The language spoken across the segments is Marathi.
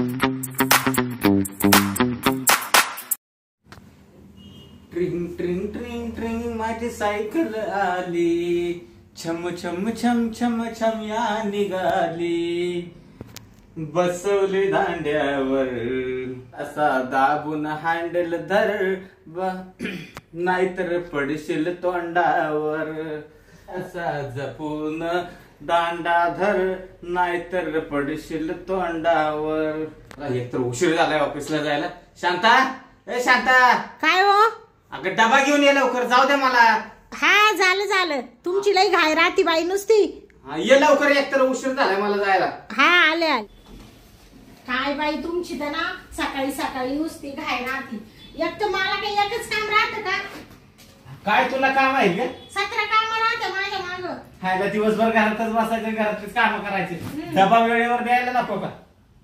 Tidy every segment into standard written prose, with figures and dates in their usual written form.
ट्रिंग ट्रिंग ट्रिंग ट्रिंग माझी सायकल आली, छम छम छम छम छम या निघाली, बसवली दांड्यावर असा दाबून हँडल धर, नाहीतर पडशील तोंडावर, असा जपून दांडा धर, नाहीतर पडशील तोंडावर. एक तर उशीर झालाय ऑफिसला जायला. शांता, ए शांता. काय हो? अगं डबा घेऊन ये लवकर, जाऊ दे मला. हा झालं झालं, तुमची लई घाई राहती बाई नुसती. ये लवकर, एक तर उशीर झालाय मला जायला. हा आले आले. काय बाई तुमची तर ना सकाळी सकाळी नुसती घाई राहती. एक तर मला काही एकच काम राहतं का? काय तुला काम आहे का? 17 काम राहते माझ्या माग. हायला दिवसभर घरातच बसायचं, घरातलीच काम करायचे. डबा वेळेवर द्यायला नको का?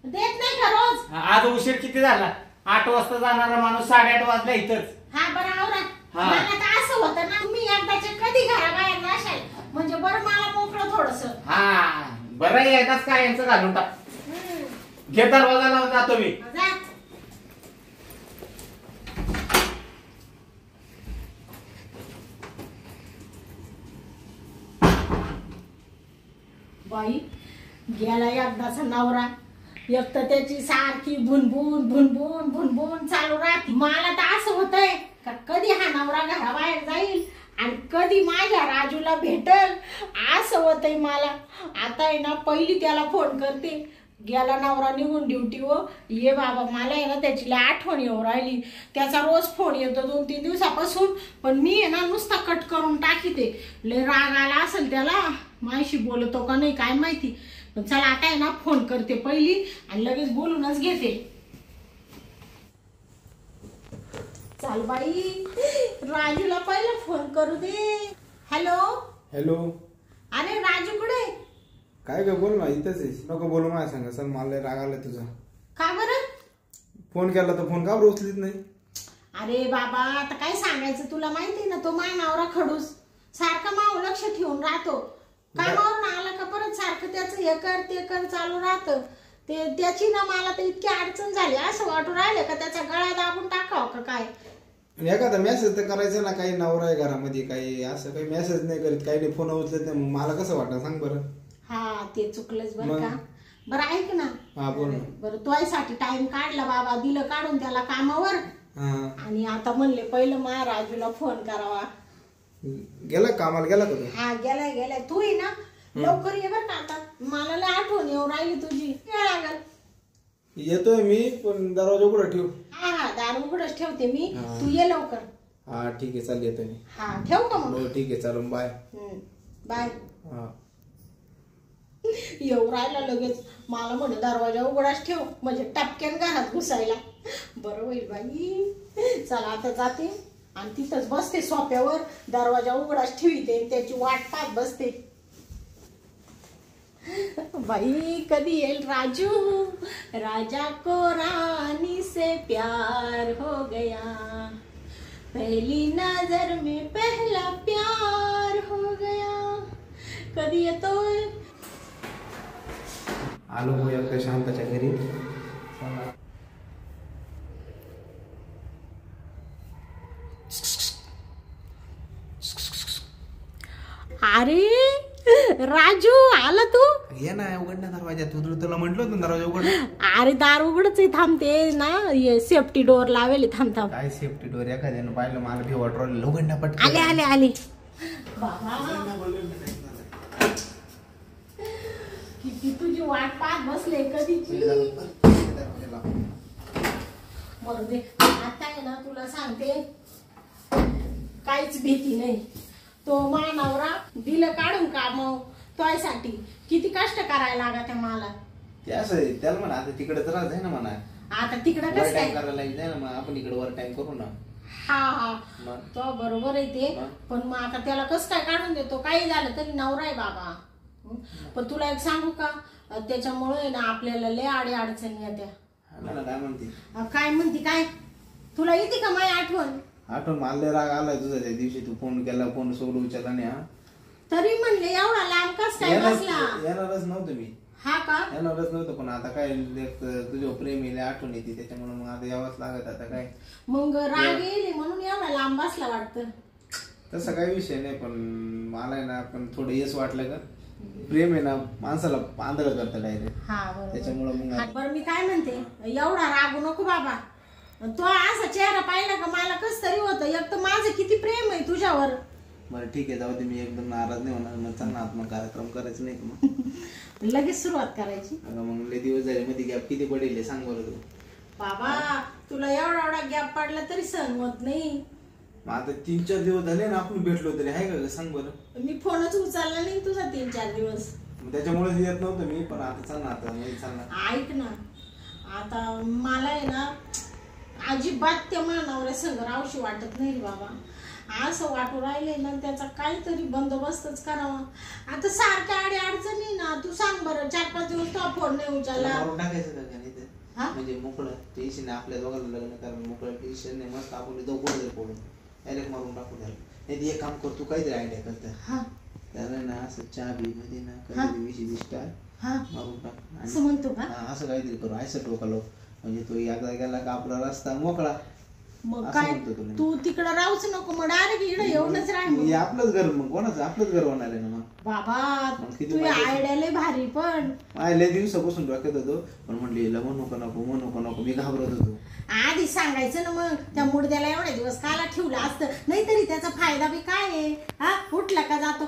देत नाही का रोज? आज उशीर किती झाला? 8 वाजता जाणारा माणूस 8:30 वाजला इथंच. हा बरं आवरत. मला तर असं होतं ना, तुम्ही एकदाच्या कधी घराबाहेर जाशाल म्हणजे बरं मला मोकळं थोडस. हा बरं, एकदाच काय यांचं घालून टाक. घे दरवाजा लावून जातो मी. बाई गेला एकदाचा नवरा. एक तर त्याची सारखी भुनभुन भुनभुन भुनभुन चालू राहते. मला तर असं होतंय का कधी हा नवरा घराबाहेर जाईल आणि कधी माझ्या राजूला भेटल असं होतंय मला. आता आहे ना पहिली त्याला फोन करते. गेला नवरा निघून ड्युटीवर. ये बाबा मला आहे ना त्याची आठवण येऊ राहिली. त्याचा रोज फोन येतो 2-3 दिवसापासून, पण मी आहे ना नुसता कट करून टाकीते. लय राग आला असेल त्याला, माझ्याशी बोलतो का नाही काय माहिती. पण चला आता आहे ना फोन करते पहिली आणि लगेच बोलूनच घेते. चल बाई राजूला पहिला फोन करू दे. Hello hello. अरे राजू कुठे? काय ग बोल ना, इथंच आहेस. नको बोलू माझ्या सांगा. सर मला राग आला तुझा. का बरं? फोन केला तर फोन का बरं उचलीत नाही? अरे बाबा आता काय सांगायचं तुला माहिती ना, तो मानावरा खडूस सारखा माव लक्ष ठेवून राहतो. कामावर ना आला का परत सारखं त्याचं हे कर ते कर चालू राहतं. ते त्याची ना मला तर इतकी अडचण झाली. असं वाटू राहिलं का त्याचा गळा दाबून टाकावं का काय. एखादा मेसेज तर करायचा ना. काही नवरा आहे घरामध्ये, काही असं काही मेसेज नाही करीत, काही नाही, फोन उचलत नाही. मला कसं वाटतं सांग बरं. हा ते चुकलंच बरं का. बरं ऐक ना. हा बोल ना. बरं तुझ्यासाठी टाइम काढला बाबा, दिलं काढून त्याला कामावर. आणि आता म्हणले पहिलं माझ्या राजूला फोन करावा. गेला कामाला गेला का तू? हा गेलाय गेलाय. तू ये ना लवकर ये बरं का. आता मला लय आठवण येऊ राहिली तुझी. वेळ लागल. येतोय मी, पण दरवाजा उघडा ठेव. हा हा दार उघडच ठेवते मी. तू ये लवकर. हा ठीक आहे चाल येतो मी. हा ठेव का मग? हो ठीक आहे चालून बाय. बाय. हा येऊ राहिला लगेच. मला म्हणे दरवाजा उघडाच ठेव म्हणजे टपक्यान घरात घुसायला. बरं होईल बाई. चला आता जाते आणि तिथंच बसते सोफ्यावर. दरवाजा उघडाच ठेवते, त्याची वाट पाहत बसते. बाई कधी येईल राजू. राजा को रानी से प्यार हो गया, पहली नजर में पहला प्यार हो गया. कधी येतोय? आलो हो एकदा शांताच्या घरी. अरे राजू आला तू? ये ना उघड ना दरवाजा. तुला म्हंटल होतं दरवाजा उघड. अरे दार उघडच थांबते ना. सेफ्टी डोअर लावेल. थांब थांब. काय सेफ्टी डोअर? एखाद्यानं पाहिलं मला भी वाटलं. उघड ना पटकन. आले आले आले. बाबा किती तुझी वाट पाहत बसले कधीची. बरं दे आता आहे ना तुला सांगते काहीच भीती नाही. तो मानावरा दिलं काढून काम तोयसाठी किती कष्ट करायला लागत मला. ते असं आहे त्याला म्हणा आता तिकडे तर आहे ना म्हणा. आता तिकडे कसं काय करायला जाय ना मग आपण इकडे वर टाइम करू ना. हा हा तो बरोबर आहे ते. पण मग आता त्याला कसं काय काढून देतो. काही झालं तरी नवरा आहे बाबा. पण तुला एक सांगू का, त्याच्यामुळे ना आपल्याला लय आडी अडचणी येत्या. काय म्हणते? काय म्हणते काय? तुला येते का माझी आठवण? आठवण मला राग आलाय तुझा त्या दिवशी. तू फोन केला, फोन सोडून विचारला नाही. हा तरी म्हणले एवढा लांब कस काय बसला? येणारच नव्हतं मी. हा का? येणारच नव्हतं, पण आता काय तुझ्या प्रेमीला आठवण येते त्याच्यामुळे मग आता यावंच लागत. आता काय मग राग येईल म्हणून एवढा लांब बसला वाटतं. तसा काही विषय नाही, पण मला आहे ना पण थोडं येस वाटलं का प्रेम आहे ना माणसाला आंधळ करतं डायरेक्ट. हा बरोबर. त्याच्यामुळे मग बरं मी काय म्हणते, एवढा रागू नको बाबा. तो असा चेहरा पाहिला का मला कस तरी होतं. एक तर माझं किती प्रेम आहे तुझ्यावर. बरं ठीक आहे, जाऊ दे, मी एकदम नाराज नाही होणार. मग चांगला आत्मा कार्यक्रम करायचं नाही का मग लगेच सुरुवात करायची. अगं मग लय दिवस झाले, मध्ये गॅप किती पडेल सांग बरं तू. बाबा तुला एवढा गॅप पडला तरी सहन होत नाही. मग आता 3-4 दिवस झाले ना आपण भेटलो तरी आहे का सांग बरं. मी फोनच उचलला नाही तुझा 3-4 दिवस. त्याच्यामुळे येत नव्हतं मी, पण आता चाल ना, आता नाही चालणार. ऐक ना, आता मला आहे ना अजिबात त्या मानावर संग रावशी वाटत नाही रे बाबा. असं वाटू राहिले ना त्याचा काहीतरी बंदोबस्तच करावा. आता सारख्या अडचणी ना, तू सांग बरं. 4-5 दिवस तो फोन नाही उचलला. टाकायचं का नाही ते, म्हणजे मोकळं टेन्शन आपल्या दोघांना लग्न कारण मोकळं टेन्शन नाही. मस्त आपण दोघं पडून डायरेक्ट मारून टाकू द्यायला. नाही एक काम करतो, काहीतरी आयडिया करता त्याला ना, असं चहा बी मध्ये ना काहीतरी विषय मारून टाक असं म्हणतो का? असं काहीतरी करू. असं टोकालो म्हणजे तो एकदा गेला का आपला रस्ता मोकळा. मग काय तू तिकडं राहूच नको, मग डायरेक्ट इकडे येऊनच राह. आपलंच घर, मग कोणाचं आपलंच घर होणार आहे ना. मग बाबा तू आयडिया लय भारी. पण लय दिवसापासून डोक्यात होतो, पण म्हणले हिला म्हणू का नको, मी घाबरत होतो. आधी सांगायचं ना, मग त्या मुडद्याला एवढे दिवस काला ठेवलं असतं. नाहीतरी त्याचा फायदा बी काय आहे. उठला का जातो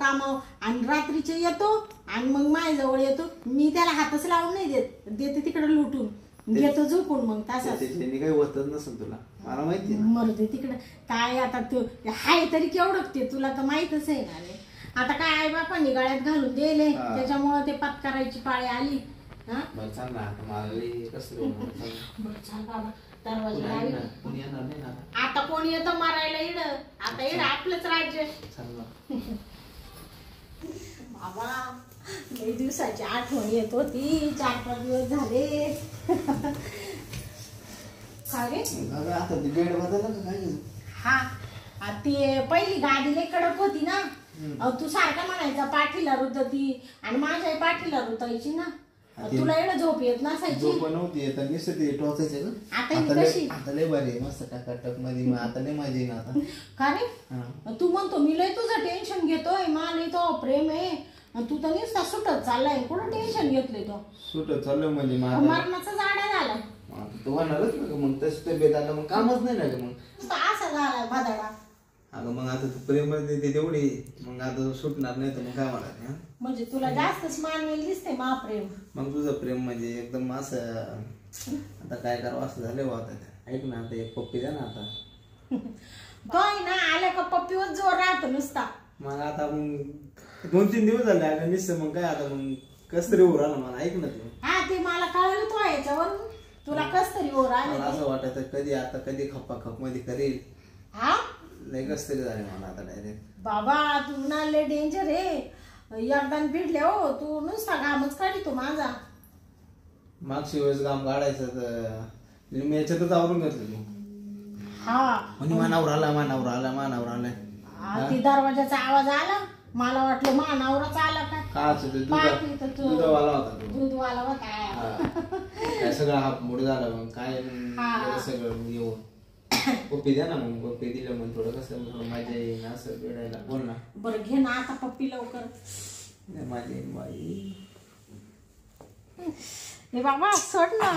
कामा, आणि रात्रीचे येतो आणि मग माझ्याजवळ येतो. मी त्याला हातच लावून नाही देते तिकडे लुटून घेतो झोपून. मग तसाच काही होतच नसेल तुला, मला माहिती मरते तिकडं. काय आता तू हाय तरी केवढं ते तुला तर माहितच आहे ना. आता काय आई बापांनी गळ्यात घालून दिले, त्याच्यामुळे ते पत्करायची पाळी आली. सांग ना, आता मला कसं आता कोण येतं मारायला इड. आता इड आपलंच राज्य. बाबा लई दिवसाची आठवण येत होती. 4-5 दिवस झाले. काय रे आता बेड बदलला काय? हा ती पहिली गादी लई कडक होती ना. तू सारखा म्हणायचा पाठीला रुतती, आणि माझ्या पाठीला रुतायची ना. तुला एवढं झोप येत नसायची. झोप नव्हती आता नुसतं टोचायचं ना. आता लय भारी मस्त टाकाटक मध्ये. मग आता लय मजा येईल आता. का रे तू म्हणतो मी लय तुझं टेन्शन घेतोय, मला लय तो प्रेम आहे. तू तर नुसता सुटत चाललाय. कुठं टेन्शन घेतलंय तो? सुटत चाललं म्हणजे मरणाचा जाडा झाला. तू होणारच ना मग. तसं तब्येत आलं मग कामच नाही ना मग. असा झालाय भादाडा. अगं मग आता तू प्रेम देते तेवढी, मग आता सुटणार नाही तर मग काय म्हणा. म्हणजे तुला जास्तच मानवेल दिसते महाप्रेम. मग तुझं प्रेम म्हणजे एकदम असं आता काय करावं असं झालं बा. आता ऐक ना, आता एक पप्पी द्या ना आता. तो ना आल्या का पप्पीवर जोर राहतो नुसता. मग आता मग 2-3 दिवस झाले अगं निश्चय. मग काय आता मग कस तरी उभं राहिलं मला. ऐक ना तू. ते मला कळलं तो याच्यावर तुला कस तरी ओर आले. मला असं वाटत कधी खप्पा मध्ये करेल. लय कस तरी झाले मला आता डायरेक्ट. बाबा तू ना लय डेंजर आहे. एकदा भिडले हो तू नुसता घामच काढतो माझा. मागच्या वेळेस घाम काढायचं तर मी याच्यातच आवरून घेतलं तू. म्हणजे मानावर आलाय. ती दरवाजाचा आवाज आला, मला वाटलं मानावरच आला का. दूधवाला होता. दूधवाला होता. काय सगळं हा मूड झाला. मग काय सगळं येऊ पप्पी द्या ना. मग पप्पी दिलं मग थोडं कसं मजा येईल असं वेळायला. बोल ना. बरं घे ना आता पप्पी लवकर. माझी बाई हे बाबा सोड ना.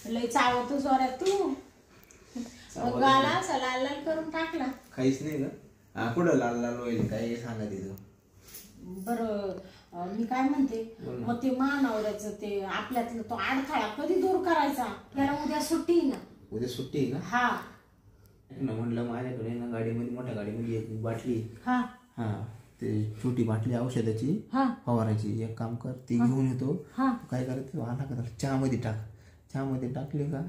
लय चावतो जोरात तू. गाला असा लाल लाल करून टाकला. काहीच नाही का. कुठं लाल लाल होईल काय सांगा तिथं. बरं मी काय म्हणते, मग ते महानवऱ्याचं ते आपल्यातलं तो अडथळा कधी दूर करायचा? त्याला उद्या सुट्टी ना. उद्या सुट्टी ना. हा म्हणलं माझ्याकडे ना गाडीमध्ये मोठ्या गाडीमध्ये एक बाटली. हा ते छोटी बाटली औषधाची फवारायची. एक काम कर ती घेऊन येतो. काय करायचं आला का चहामध्ये टाक. चहामध्ये टाकले का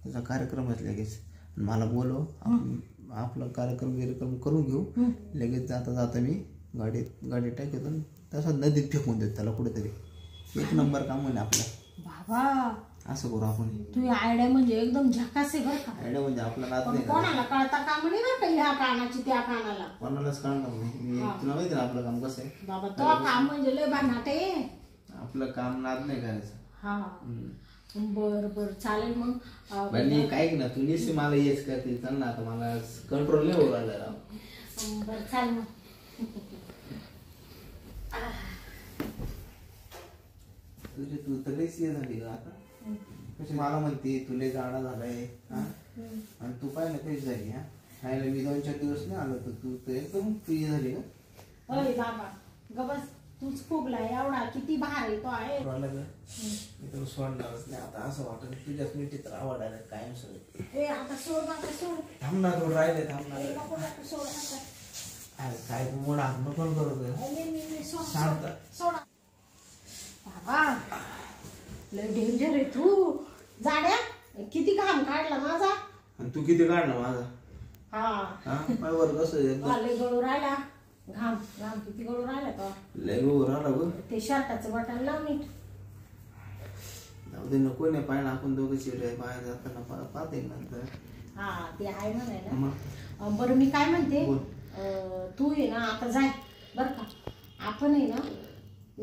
त्याचा कार्यक्रमच लगेच. मला बोलव, आपला कार्यक्रम करून घेऊ. लगेच जाता मी गाडीत टाकतो तसा नदीत फेकून देतो त्याला कुठेतरी. एक नंबर काम होईल आपला. बाबा असं करू आपण. तुझी आयडिया म्हणजे एकदम झकास आहे बरं का. आयडिया म्हणजे आपला नाद पण नाही कोणाला कळता का म्हणे बरं का ह्या कानाची त्या कानाला. कोणालाच कळणार नाही. तुला माहिती ना आपलं काम कसं आहे. बाबा तो काम म्हणजे लय भानाट आहे. आपलं काम नाद नाही करायचं. हा बर बर चालेल मग. म्हणजे काय की ना तू निश्चित मला येस करते चल ना. आता मला कंट्रोल नाही होऊ राहिला राव. बर चाल मग. तुझी तू तर लईच ये झाली का आता. कशी मला म्हणते तुला जाणं झालंय आणि तू काय ना कशी झाली. हा नाही मी 2-4 दिवस नाही आलो तर तू तर एकदम फ्री झाली का. अरे बाबा गबस तूच फुगला एवढा किती भार येतो आहे. मी तुला सोडणारच नाही आता. असं वाटत तुझ्याच मी चित्र आवडायला कायम सगळं. ए आता सोड बाबा सोड. थांबणार थोडं राहिले थांबणार. नको नको सोड आता. अरे काय तू मोडा नको करू. मी सोड शांत. सोड बाबा लय डेंजर आहे तू. जाड्या किती घाम काढला माझा. आणि तू किती काढला माझा. हा पाय वर कसं लय गळू राहिला घाम. घाम किती गळू राहिला तो. लय गोर आला ग. ते शर्टाचं बटन लाव नीट. जाऊ दे नको नाही पाहिजे आपण दोघं चिडे बाहेर जाताना पाहते नंतर. हा ते आहे म्हणायला. मग बरं मी काय म्हणते बोल. तू ये ना आता जाय बर का. आपण आहे ना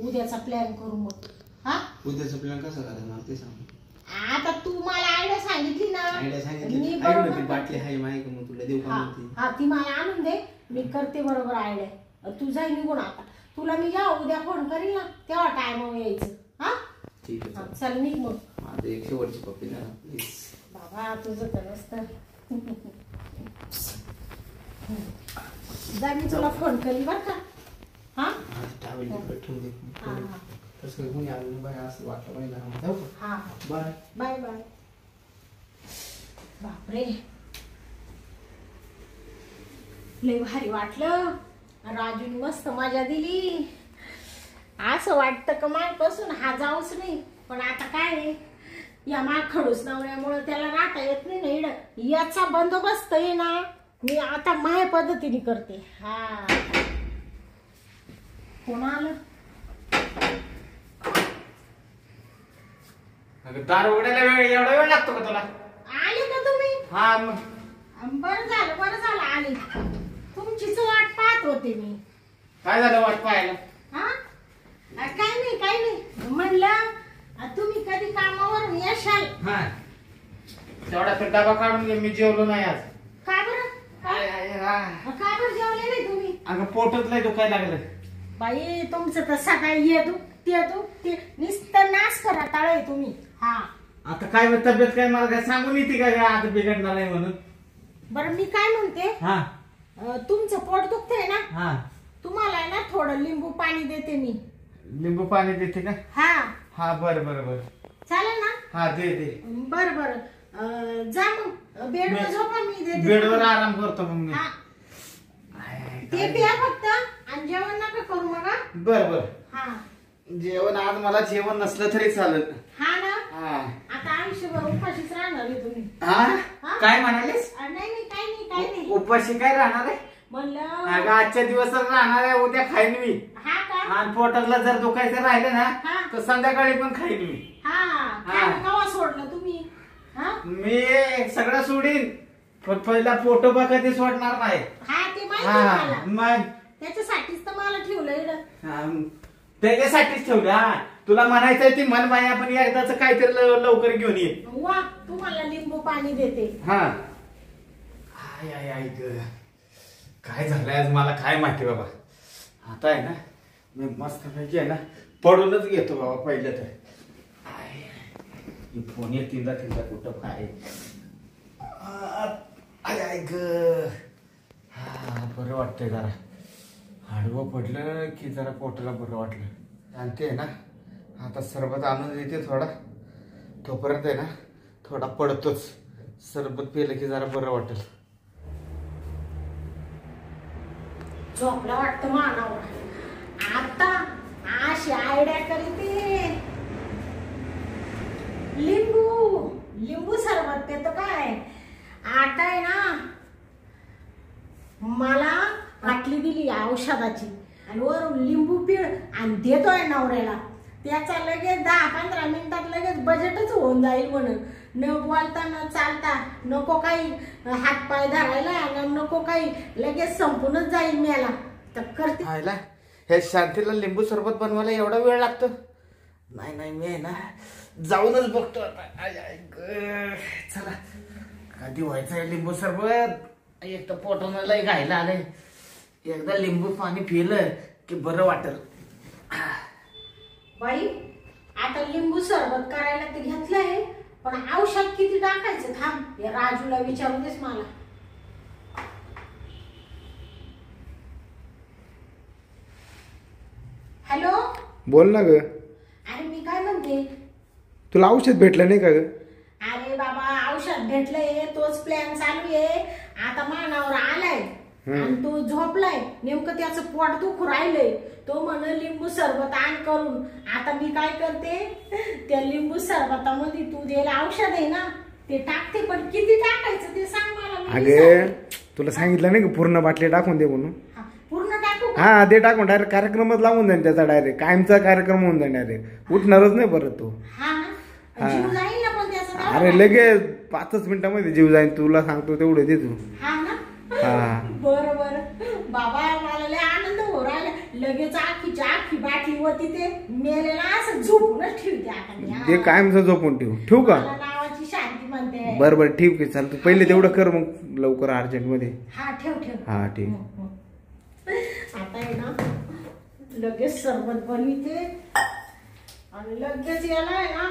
उद्याचा प्लॅन करू मग. हा उद्याचं प्लॅन कसं करायचं मला ते सांग. आता तू मला आयडिया सांगितली ना. आयडिया सांगितली. मी ऐक बरोबर ना ती बाटली आहे माहिती का मग तुला देऊ का म्हणते. हा ती मला आणून दे. मी करते बरोबर आयडिया. तू जाय निघून आता. तुला मी जेव्हा उद्या फोन करील ना तेव्हा टायमावर यायचं. हा ठीक आहे चल निघ मग. माझं एक शेवटची पप्पी द्या प्लीज. बाबा तुझं तर नसतं. जा मी तुला फोन करील बर का. हा ट्रॅव्हल ठेवून दे. हा तसं कोणी आलं बाय असं वाटलं पाहिजे. जाऊ का. हा बाय बाय बाय. बापरे लय भारी वाटलं. राजूने मस्त मजा दिली. असं वाटतं का मायपासून हा जाऊच नाही. पण आता काय आहे, या खडूस नवऱ्यामुळे त्याला राहता येत नाही ना इड. याचा बंदोबस्त आहे ना मी आता माया पद्धतीने करते. हा कोण आलं. दार उघडायला एवढा वेळ लागतो का तुला. आले का तुम्ही. हा मग बरं झालं आले. तुमचीच वाट पाहत होते मी. काय झालं वाट पाहायला. हा काही नाही म्हणलं तुम्ही कधी कामावरून येशाल. हा तेवढा तर डबा काढून घे. मी जेवलो नाही आज. का बरं का बरं जेवले नाही तुम्ही. अगं पोटच लय दुखायला लागलं. बाई तुमचं तर सकाळी ये दुख ते नुसतं नाश करा टाळे तुम्ही. हा आता काय तब्येत काय मला काय सांगून येते का आता बिघडणार नाही म्हणून. बरं मी काय म्हणते हा तुमचं पोट दुखतंय ना. हा तुम्हाला ना थोडं लिंबू पाणी देते मी. लिंबू पाणी देते का. हा हा बरं बरं बरं चालेल ना. हा दे दे. बरं जा मग बेडवर झोपा मी देते. बेडवर आराम करतो मग मी. हा ते प्या फक्त आणि जेवण नका करू मग. बर बर. हा जेवण आज मला जेवण नसलं तरी चालेल. हा ना. हा आता आयुष्यभर उपाशीच राहणार आहे तुम्ही. हा काय म्हणालीस. नाही काही नाही उपाशी काय राहणार आहे म्हणलं. अगं आजच्या दिवसच राहणार आहे. उद्या खाईन मी. हा का. आणि पोटातला जर दुखायचं राहिलं ना हा. तर संध्याकाळी पण खाईन मी. हा कवा सोडलं तुम्ही. हा मी सगळं सोडीन पण पहिला पोटोबा कधी सोडणार नाही. हा ते माहिती मला. मग त्याच्यासाठीच तर मला ठेवलंय. त्याच्यासाठीच ठेवलं. हा तुला म्हणायचंय ती मन बाई आपण एकदाच काहीतरी लवकर घेऊन ये. वा तुम्हाला लिंबू पाणी देते. हा आय काय झालंय आज मला काय माहिती बाबा. आता आहे ना मी मस्त पैकी आहे ना पडूनच घेतो बाबा पहिलं तर. फोन येतील कुठं काय. आय ग हा बरं वाटतंय जरा. आडवं पडलं की जरा पोटाला बरं वाटलं. आणि ते ना आता सरबत आणून देते थोडा. तोपर्यंत आहे ना थोडा पडतोच. सरबत पिलं की जरा बरं वाटेल. झोपला वाटतं मानावर. आता अशी आयडिया करते. लिंबू सरबत देतो काय. आता आहे ना मला बाटली दिली औषधाची आणि वरून लिंबू पिळ आणि देतोय नवऱ्याला. त्याचा लगेच 10-15 मिनिटात लगेच बजेटच होऊन जाईल म्हणून. न बोलता न चालता, नको काही हातपाय धरायला, नको काही, लगेच संपूनच जाईल मेला. तर करते. ह्या शांतीला लिंबू सरबत बनवायला एवढा वेळ लागतो? नाही मी आहे ना जाऊनच बघतो आता. चला कधी व्हायचं लिंबू सरबत. एक तर पोटानं लय घायला आलंय. एकदा लिंबू पाणी पिलं की बरं वाटेल. बाई आता लिंबू सरबत करायला ते घेतलंय, पण औषध किती टाकायचं थांब, या राजूला विचारू देस मला. हॅलो, बोल ना ग. अरे मी काय म्हणते, तुला औषध भेटलं नाही का ग? अरे बाबा औषध भेटलंय, तोच प्लॅन चालू आहे. आता मानावर आलाय आणि तो झोपलाय, नेमकं त्याचं पोट दुखू राहिलंय. तो म्हण लिंबू सरबत आण करून. आता मी काय करते, त्या लिंबू सरबतामध्ये तू दिलेलं औषध आहे ना ते टाकते, पण किती टाकायचं ते सांग मला. अगे तुला सांगितलं नाही का पूर्ण बाटली टाकून दे म्हणून. पूर्ण टाकू? हा ते टाकून डायरेक्ट कार्यक्रमच लावून जाईल त्याचा. डायरेक्ट कायमचा कार्यक्रम होऊन जाईल. डायरेक्ट उठणारच नाही परत तो. जीव जाईल ना पण त्याचा. अरे लगेच 5 मिनिटांमध्ये जीव जाईल. तुला सांगतो तेवढे दे तू. हा ना. हा बर बाबा, मला लय आनंद हो राहिला. लगेच आखी बाटली होती ते मेलेला असं झोपूनच ठेवते. आता ते कायमचं झोपून ठेवू का? नावाची शांती म्हणते. बरं ठीक आहे चालतं. पहिले तेवढं कर मग लवकर अर्जंट मध्ये. हा ठेव. हा ठीक. आता आहे ना लगेच सरबत बनविते आणि लगेच याला आहे ना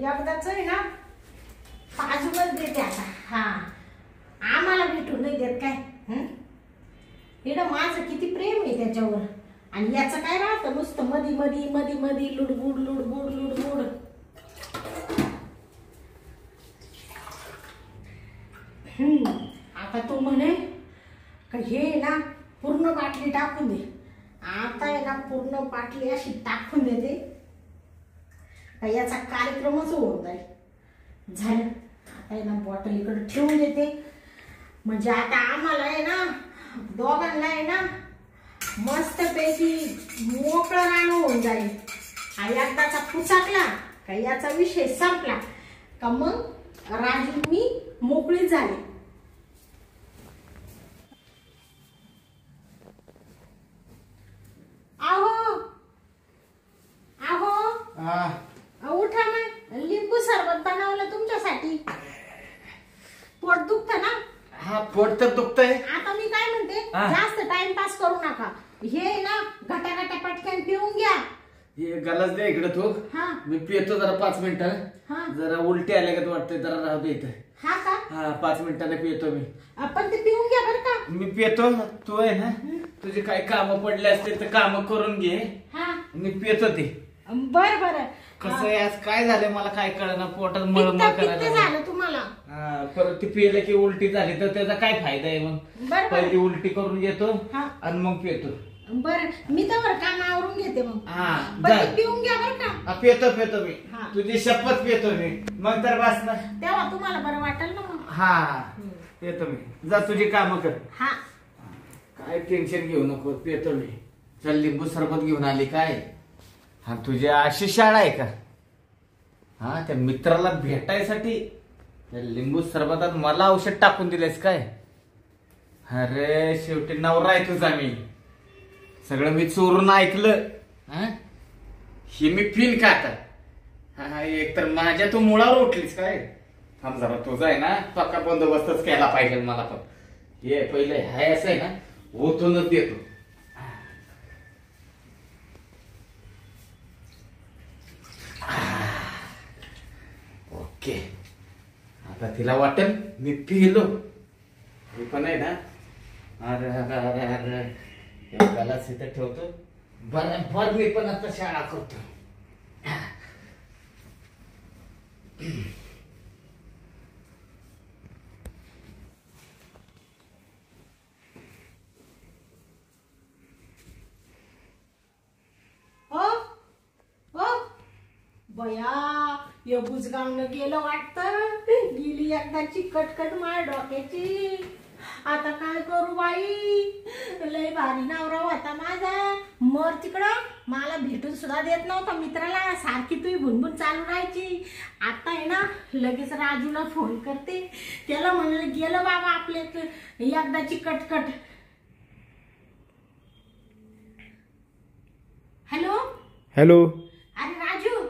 एकदाच आहे ना पाजूनच देते आता. हा आम्हाला भेटून नाही देत काय. इकडं माझं किती प्रेम आहे त्याच्यावर. आणि याचं काय राहतं, नुसतं मधी लुडबुड. आता तू म्हणे का हे ना पूर्ण बाटली टाकून दे. आता आहे ना पूर्ण बाटली अशी टाकून देते का याचा कार्यक्रमच होऊन जाईल. झालं. आता आहे ना बॉटल इकडे ठेवून देते, म्हणजे आता आम्हाला आहे ना दोघांना आहे ना मस्तपैकी मोकळं रान होऊन जाईल. हा एकदाचा पुचाकला का याचा विषय संपला का मग राजू मी मोकळी झाली. उठा ना, लिंबू सरबत बनवलं तुमच्यासाठी. पोट दुखत ना? हा पोट तर दुखतंय. आता मी काय म्हणते, जास्त टाइमपास करू नका. हे ना घटा पटकन पिऊन घ्या. हे गलास दे इकडे तू. मी पितो जरा 5 मिनिटं. जरा उलटी आल्या का वाटतंय, जरा राहू दे इथं. हा का? हा 5 मिनिटाने पितो मी. आपण ते पिऊन घ्या बरं का. मी पितो. तू आहे ना तुझे काही काम पडले असतील तर काम करून घे. मी पितो ते. बरं कसं आहे आज काय झालं मला काय कळना, पोटात मळमळ करायला झालं तुम्हाला. परत ती पिलं की उलटी झाली तर त्याचा काय फायदा आहे मग. पहिली उलटी करून घेतो आणि मग पितो. बरं मी तर काम आवरून घेते मग. पिऊन घ्या बरं का. पितो मी. तुझी शपथ पितो मी. मग तर बस ना, तेव्हा तुम्हाला बरं वाटेल ना मग. हा पितो मी. जा तुझी काम कर. हा काय टेन्शन घेऊ नको, पितो मी. चल लिंबू सरबत घेऊन आली काय. हा तुझी अशी शाळा आहे का. हा त्या मित्राला भेटायसाठी लिंबू सरबतात मला औषध टाकून दिलेस काय. अरे शेवटी नवरा आहे तुझा मी. सगळं मी चोरून ऐकलं. हे मी पिन का आता. एक तर माझ्या तू मुळावर उठलीस काय. थांब जरा, तुझा आहे ना पक्का बंदोबस्तच केला पाहिजे मला पण. हे पहिले हाय असं आहे ना ओतूनच देतो. ओके आता तिला वाटेल मी पिलो. मी पण आहे ना अरे गलास इथं ठेवतो. बरं मी पण आता शाळा करतो. बया या बुजगावनं गेलं वाटतं. गेली एकदाची कटकट माय डोक्याची. आता काय करू बाई. लय भारी नवरा होता माझा. मर तिकडं. मला भेटून सुद्धा देत नव्हता मित्राला, सारखी तुझी भुनभुन चालू राहायची. आता आहे ना लगेच राजूला फोन करते, त्याला म्हणलं गेलं बाबा आपले एकदाची कटकट. हॅलो हॅलो, अरे राजू,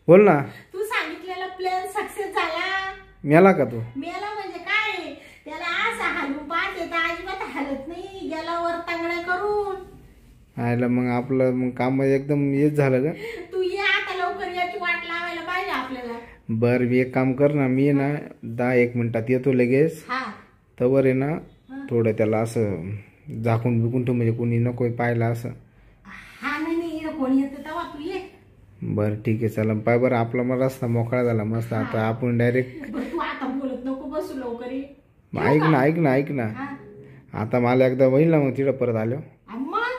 बोल ना. तू सांगितलेला प्लॅन सक्सेस झाला. मेला का तू? मेला म्हणजे काय, त्याला असं हलवून पाहते तर अजिबात हलत नाही, गेला वर तांगड्या करून. आयला मग आपलं मग काम एकदम हेच झालं का? तू ये आता लवकर, याची वाट लावायला पाहिजे आपल्याला. बर, मी एक काम कर ना, मी ना 10-1 मिनिटात येतो लगेच. हा तवर आहे ना थोडं त्याला असं झाकून बिकून ठेव, म्हणजे कोणी नको पाहिला असं. हा नाही कोणी येतं तेव्हा तू ये. बरं ठीक आहे, चला पाय. बरं आपला मग रस्ता मोकळा झाला मस्त. आता आपण डायरेक्ट तू आता बोलत नको बसू, लवकर ये. ऐक ना हा. आता मला एकदा होईल ना मग तिथं परत आलो. मग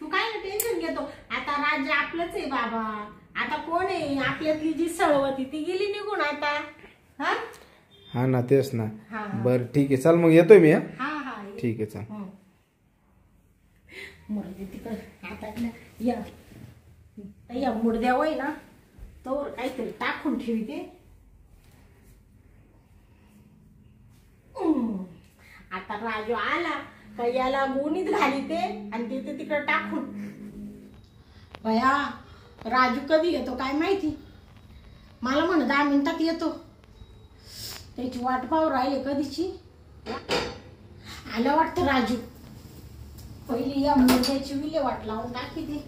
तू काय टेन्शन घेतो, आता राज्य आपलंच आहे बाबा. आता कोण आहे आपल्यातली जी सळवती ती गेली निघून आता. हा हा ना, तेच ना. हा. बरं ठीक आहे, चल मग येतोय मी. हा हा ये. ठीक आहे, चल. मुर्दे तिकडे आता या मुर्द्या वय ना तर काहीतरी टाकून ठेवते. आता राजू आला का याला गुणीत घालीते आणि तिथे तिकडे टाकून. बया राजू कधी येतो काय माहिती, मला म्हण 10 मिनिटात येतो. त्याची वाट पाहू राहिले कधीची. आलं वाटतं राजू. पहिली या मुर्द्याची विल्हेवाट लावून टाकी ते.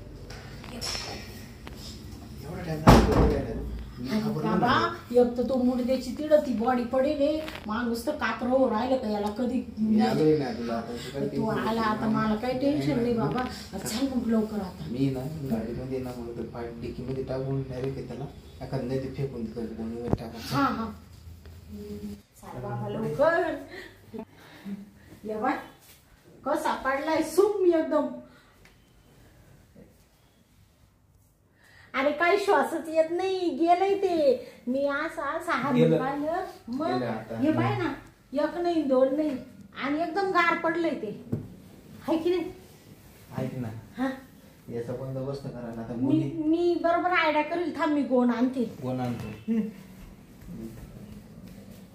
बाबा एक तर तो मुर्द्याची तिड ती बॉडी पडेल, माणूस तर कातर राहिलं का याला कधी. तू आला आता, मला काही टेन्शन नाही बाबा. चल मग लवकर आता. मी ना गाडीमध्ये ना डिकीमध्ये टाकून डायरेक्ट त्याला एखाद नदी फेकून टाका. हा हा चाल बाबा लवकर. ये बाय कसा पडलाय सुम एकदम. अरे काही श्वासच येत नाही, गेलंय ते. मी असं हारून पाहिलं मग हे बाय ना, 1 नाही 2 नाही, आणि एकदम गार पडलंय ते. हाय की नाही? ऐक ना, हा याचा बंदोबस्त करा ना. आता मी बरोबर आयडिया करेल. थांब मी गोण आणते. कोण आणतो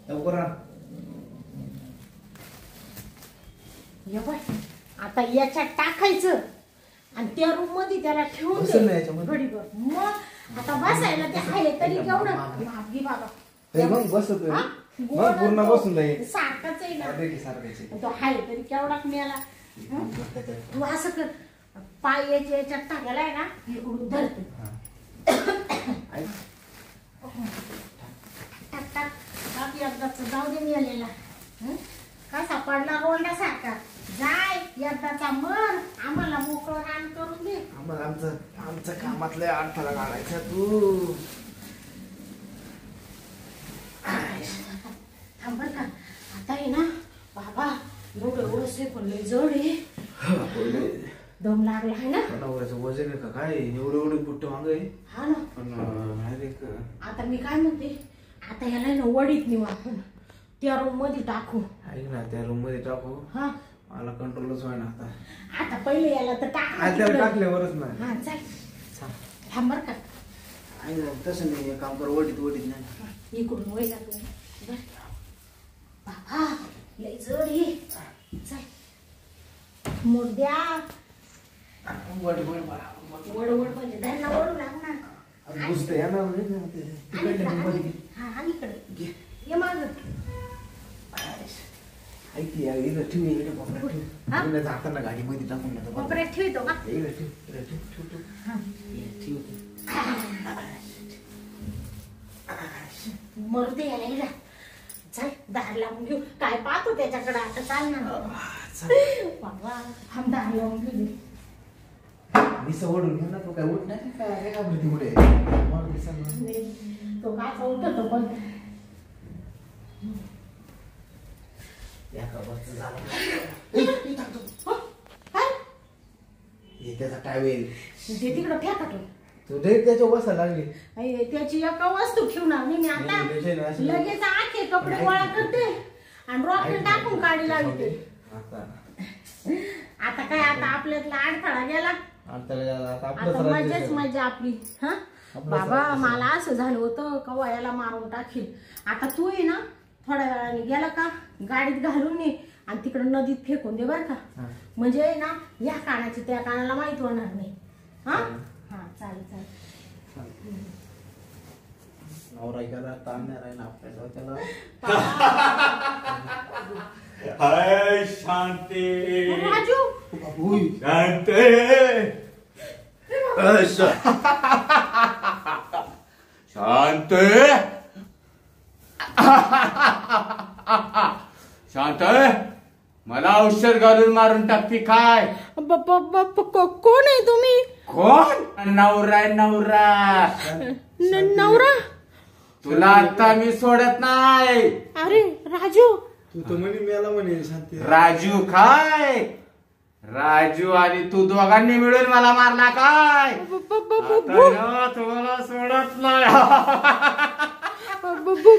लवकर आण. ये बाय आता याच्यात टाकायचं आणि त्या रूम मध्ये त्याला ठेवून बसेल ना याच्यामध्ये? घडीभर. मग आता बसायला ते आहे तरी केवढं मागे बाबा. मग बसतोय हा? मग पूर्ण बसून जाईल. सारखाच आहे ना सारखायचे तो आहे तरी केवढा मेला. तू असं कर, पाय याच्यात टाकायला ना इकडून धरतो. टाक टाक टाक एकदाच जाऊ दे मेलेला. कसा पडला रोंडासारखा. जाय एकदाचा मर, आम्हाला मोकळं रान करून दे. आम्हाला आमचं कामातलं अडथळा काढायचा तू. थांब बर का, आता आहे ना बाबा एवढं पण लय जड आहे. दम लागला आहे ना. वजन आहे का काय एवढं बुट्ट माग आहे. हा ना. पण आता मी काय म्हणते, आता याला ना वडीत नेऊ आपण, त्या रूम मध्ये टाकू. ऐक ना, त्या रूम मध्ये टाकू. हा मला कंट्रोलच व्हाय ना आता. आता पहिले याला तर टाकल्यावरच नाही. हा चल थांब बर का. ऐक ना, तसं नाही, एक काम कर, वडीत नाही इकडून वय लागलं. बाबा लय जड आहे. चल मुर्द्या वड वड म्हणजे त्यांना वडू लागणार. बुजते या ना. हा आणि इकडे ये माग. ऐक इकडे ठेव, इकडे ठेव. जाताना गाडीमध्ये टाकून कोपऱ्यात ठेवतो का? इकडे ठेव. मरते याला इकडे. चल दार लावून घेऊ. काय पाहतो त्याच्याकडे आता. चाल ना बाबा, हम दार लावून घेऊ दे. मी सवडून घेऊ ना. तो काय उठ नाही काय घाबरती पुढे. तो काय उठतो पण त्याचा टावेल ते तिकडं फेकतो. तू त्याच्या बसायला लागली. त्याची एका वस्तू ठेवणार नाही मी आता. लगेच आखे कपडे गोळा करते आणि रॉकेट टाकून काढी लावते. आता काय, आता आपल्यातला अडथळा गेला. आता मजाच मजा आपली. हा बाबा मला असं झालं होतं का वयाला मारून टाकील. आता तू आहे ना थोड्या वेळाने गेला का गाडीत घालून ये आणि तिकडे नदीत फेकून दे बर का. म्हणजे ना या कानाची त्या कानाला माहित होणार नाही. हा हा चालेल चालेल. नवरा ऐकायला ताण नाही राहील आपल्याला त्याला. हाय शांती राजू शांती शांत शांत मला औषध घालून मारून टाकते काय. कोण आहे तुम्ही. कोण नवरा नवरा नवरा. तुला आता मी सोडत नाही. अरे राजू तू तर म्हणे मेला म्हणे शांती. राजू काय राजू आणि तू दोघांनी मिळून मला मारला काय. तुम्हाला सोडत नाही.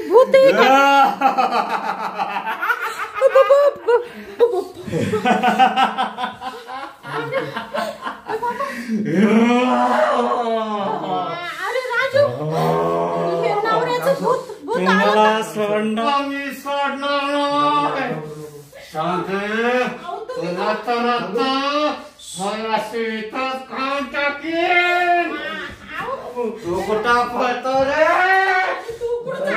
भूत आहे अरे राजू हे नवऱ्याचं भूत भूत तुम्हाला सोडणार मी सोडणार नाही. शांत तुला तर खाऊन टाकेन. तू कुठं पळतो रे. तू कुठं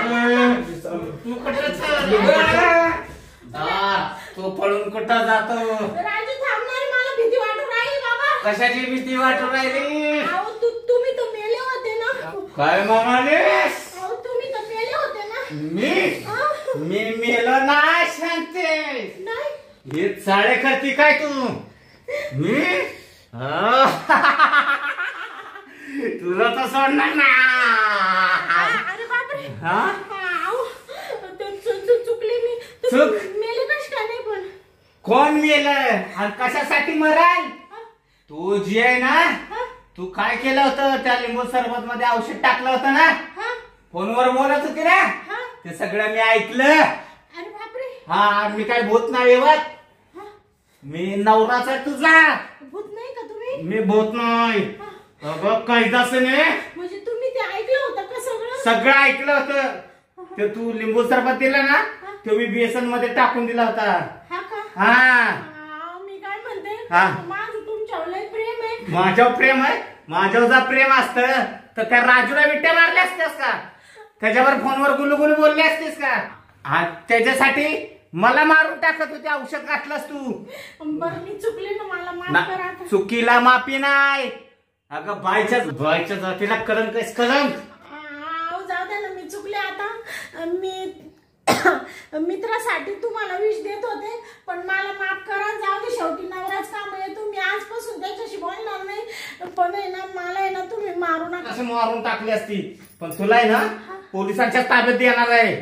तू पळून कुठं जातो. राजू थांबणार मला भीती वाटू राहिली बाबा. कशाची भीती वाटू राहिली. तुम्ही तर मेले होते ना. काय म्हणाले. तुम्ही तर मेले होते ना. मी मेलो नाही शांती. नाही हे चाळे करती काय तू. मी तुला तर सोडणार ना. अरे बापरे. हा चुकले मी. चूक? मेले कश काय नाही पण. कोण मेलं आणि कशासाठी मराल. तू जी आहे ना तू काय केलं होतं त्या लिंबू सरबत मध्ये औषध टाकलं होतं ना. फोनवर बोलत होती ना ते सगळं मी ऐकलं. अरे बापरे. हा मी काय भूत नाही येवत. मी नवराच आहे तुझा. भूत नाही का तुम्ही. मी भूत नाही. अगं कैदास नाही. म्हणजे तुम्ही ते ऐकलं होतं का सगळं. सगळं ऐकलं होतं. ते तू लिंबू सरबत दिला ना तो मी बेसन मध्ये टाकून दिला होता. हा का. हा मी काय म्हणते हा. माझं तुमच्यावर लय प्रेम आहे. माझ्यावर प्रेम आहे. माझ्यावर जर प्रेम असतं तर त्या राजूला विट्या मारल्या असत्यास का. त्याच्यावर फोनवर गुलुगुलू बोलले असतेस का. त्याच्यासाठी मला मारून टाकत होते. औषध घातलंस तू. बरं मी चुकले ना मला माफ करा. चुकीला माफी नाही. अगं बायच्या जातीला कलंकच कलंक. जाऊ द्या ना मी चुकले. आता मी मित्रासाठी तुम्हाला विष देत होते पण मला माफ करा. जाऊ दे शेवटी नवराच काम आहे. तुम्ही आजपासून त्याच्याशी बोलणार नाही. पण आहे ना मला आहे ना तुम्ही मारू नका. असं मारून टाकली असती पण तुला आहे ना पोलिसांच्या ताब्यात देणार आहे.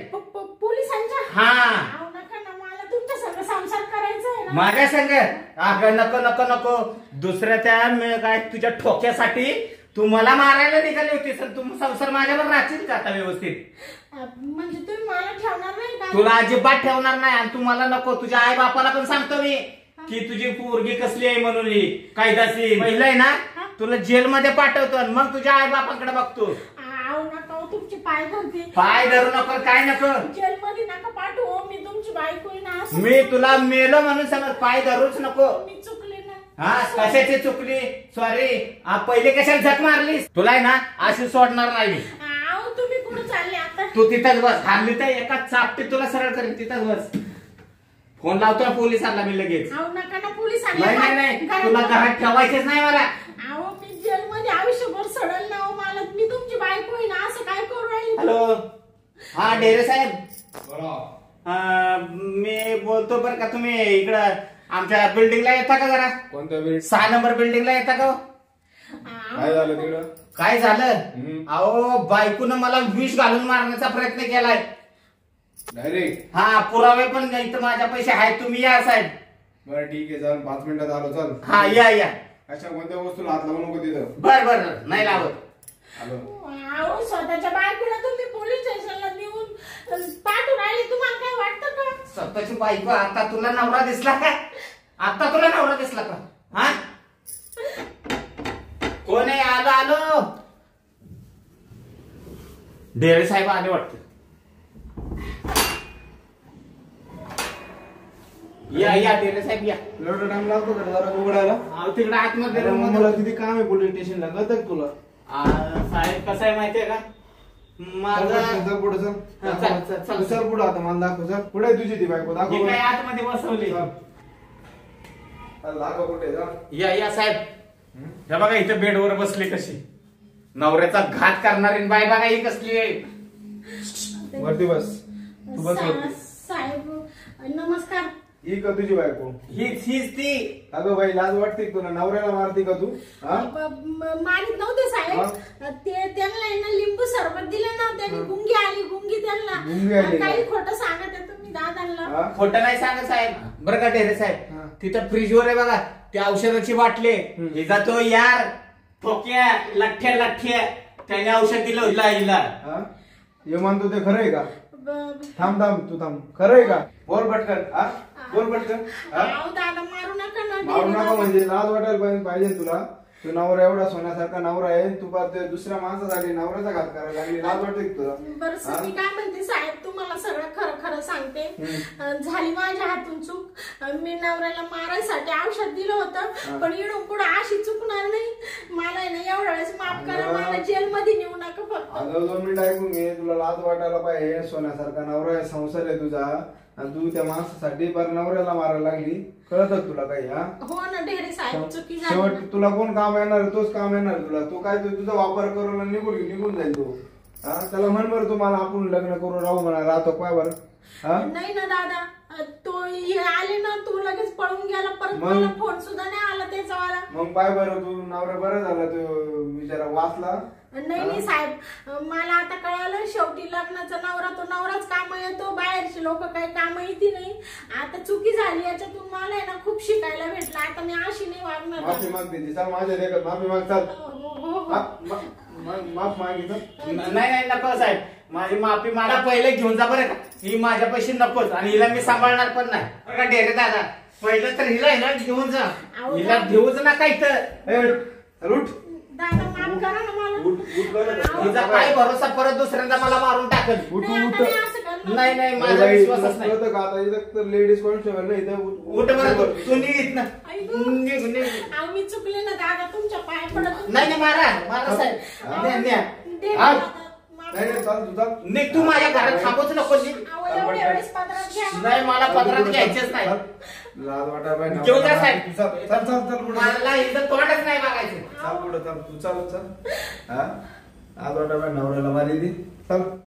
पोलिसांच्या. हा नका ना मला तुमच्या संग संसार करायचा आहे ना. माझ्या संग. अगं नको नको नको. दुसऱ्या त्या काय तुझ्या ठोक्यासाठी तू मला मारायला निघाली होतीस. तू संसार माझ्यावर राहशील का आता व्यवस्थित. म्हणजे तुम्ही मला ठेवणार नाही का. तुला अजिबात ठेवणार नाही. आणि तू मला नको. तुझ्या आई बापाला पण सांगतो मी की तुझी पोरगी कसली आहे म्हणून. कायदाशी पहिलं आहे ना तुला जेलमध्ये पाठवतो आणि मग तुझ्या आई बापाकडे बघतो. नका तुमचे पाय धरते. पाय धरू नको काय नको. जेलमध्ये नका पाठवू. मी तुमची बायको आहे ना. मी तुला मेलो म्हणून समज. पाय धरूच नको. मी चुकले ना. हा कशाची चुकली. सॉरी. पहिले कशाला झक मारलीस. तुला आहे ना अशी सोडणार नाही. तुम्ही कुठे चालले आता. तू तिथंच बस. हारली तर एका चापटीत तुला सरळ करेन. तिथंच बस. फोन लावतो ना पोलिसांना मी लगेच. नका ना पोलिसांना. नाही तुला घरात ठेवायचेच नाही मला. मी जेलमध्ये आयुष्यभर सडल ना. मला मी तुमची बायको आहे ना. असं काय करू राहिली. हॅलो. हा डेरे साहेब. मी बोलतो बरं का. तुम्ही इकडं आमच्या बिल्डिंगला येता का जरा. कोणत्या बिल्डिंग. 6 नंबर बिल्डिंगला येता का. काय झालं तिकडं. काय झालं. अहो बायकोनं मला विष घालून मारण्याचा प्रयत्न केलाय. डायरेक्ट. हा पुरावे पण इथं माझ्या पैसे आहेत. तुम्ही या साहेब. बरं ठीक आहे. चल 5 मिनिटात आलो. चल. हा या. अशा कोणत्या वस्तूला हात लावू नको तिथं. बर नाही लावत. आलो. स्वतःच्या बायकोला तुम्ही पोलीस स्टेशनला नेऊन पाठवून राहिले. तुम्हाला काय वाटतं का. स्वतःची बायको. आता तुला नवरा दिसला का. आता तुला नवरा दिसला का. हा आलो. डेरे साहेब आले वाटतं. या डेरे साहेब या. एवढा टाइम लागतो का जरा उघडायला? तिकडे आतमध्ये अरे मग मला किती काम आहे पोलीस स्टेशनला, कळतं का तुला? साहेब कसं आहे माहितीये का माझं. चल पुढे चल. चल. चल पुढे आता मला दाखव. चल पुढे तुझी ती बायको दाखव. ही काय आतमध्ये बसवली. दाखव कुठे जा. या साहेब. हे बघा इथं बेडवर बसले कशी. नवऱ्याचा घात करणारी बाई बघा ही कसली आहे. वरती बस. तू बस वरती. साहेब नमस्कार. ही का तुझी बायको? हीच ती. अगं बाई लाज वाटते का तुला? नवऱ्याला मारती का तू? मारित नव्हते साहेब. ते त्यांना आहे ना लिंबू सरबत दिलं ना, त्यांनी गुंगी आली. गुंगी त्यांना काही खोटं सांगत आहे तुम्ही दादांना. खोटं नाही सांगत साहेब. बरं का डेरे साहेब, तिथं फ्रीजवर आहे बघा त्या औषधाची बाटली. हे जातो यार ठोक्या लठ्ठ्या त्याने औषध दिलं हिला. हे म्हणतो ते खरं आहे का? थांब तू थांब. खरं आहे का? बोल पटकन. बोल पटकन. दादा मारू नका ना. मारू नका म्हणजे लाज वाटायला पाहिजे तुला. तू नवरा एवढा सोन्यासारखा नवरा आहे, तू पार ते दुसऱ्या माणसासाठी नवऱ्याचा घात करायला लागली. लाज वाटते तुला? बरं मी काय म्हणते साहेब, तुम्हाला सगळं खरं सांगते. झाली माझ्या हातून चूक. मी नवऱ्याला मारायसाठी औषध दिलं होतं, पण इडून पुढे अशी चुकणार नाही. मला ना एवढ्या वेळेस माफ करा. मला जेलमध्ये नेऊ नका फक्त. अगं 2 मिनिट ऐकून घे. तुला लाज वाटायला पाहिजे. सोन्यासारखा नवरा आहे, संसार आहे तुझा, आणि तू त्या माणसासाठी पर नवऱ्याला मारायला लागली. कळत तुला काही? हो ना ढेरे साहेब, चुकी झाली. शेवट तुला कोण काम येणार? तोच काम येणार तुला. तू काय तुझा वापर करून निघून जाईल तू. त्याला म्हण बरं तुम्हाला आपण लग्न करून राहू म्हणा. राहतो काय बरं? नाही ना दादा, तो आले ना, तू लगेच पळून गेला. परत मला फोन सुद्धा नाही आला त्याचा वाला. मग पाय बरं तू नवरा बरं झाला तो बिचारा वाचला. नाही साहेब, मला आता कळालं शेवटी लग्नाचा नवरा तो नवराच काम येतो, बाहेरचे लोक काही काम येते नाही. आता चुकी झाली, याच्यातून मला आहे ना खूप शिकायला भेटलं. आता मी अशी नाही वागणार. माफी माग दिली. चल माझ्या देखत माफी माग. चाल माफ मागितलं. नाही नको साहेब, माझी माफी मला पहिले घेऊन जा बरं का. ही माझ्या पैसे नकोच आणि हिला मी सांभाळणार पण नाही बरं का डेरे दादा. पहिलं तर हिला आहे ना घेऊन जा. हिला घेऊच नका इथं. उठ दादा माफ करा ना मला. हिचा काय भरोसा परत दुसऱ्यांदा मला मारून टाकल. नाही माझा विश्वासच नाही. आता इथं लेडीज कॉन्स्टेबल नाही इथं. उठ बरं तू निघ ना. मी चुकले ना दादा, तुमच्या पाया पडत. नाही मारा साहेब. निघ तू माझ्या घरात थांबूच नको. नाही मला पदरात घ्यायचेच नाही. लाज वाटायला पाहिजे. घेऊन जा साहेब. चल मला इथं तोंडच नाही बघायचं. पुढे चल. तू चल. आज वाटायला नवऱ्याला मारी दी. चल.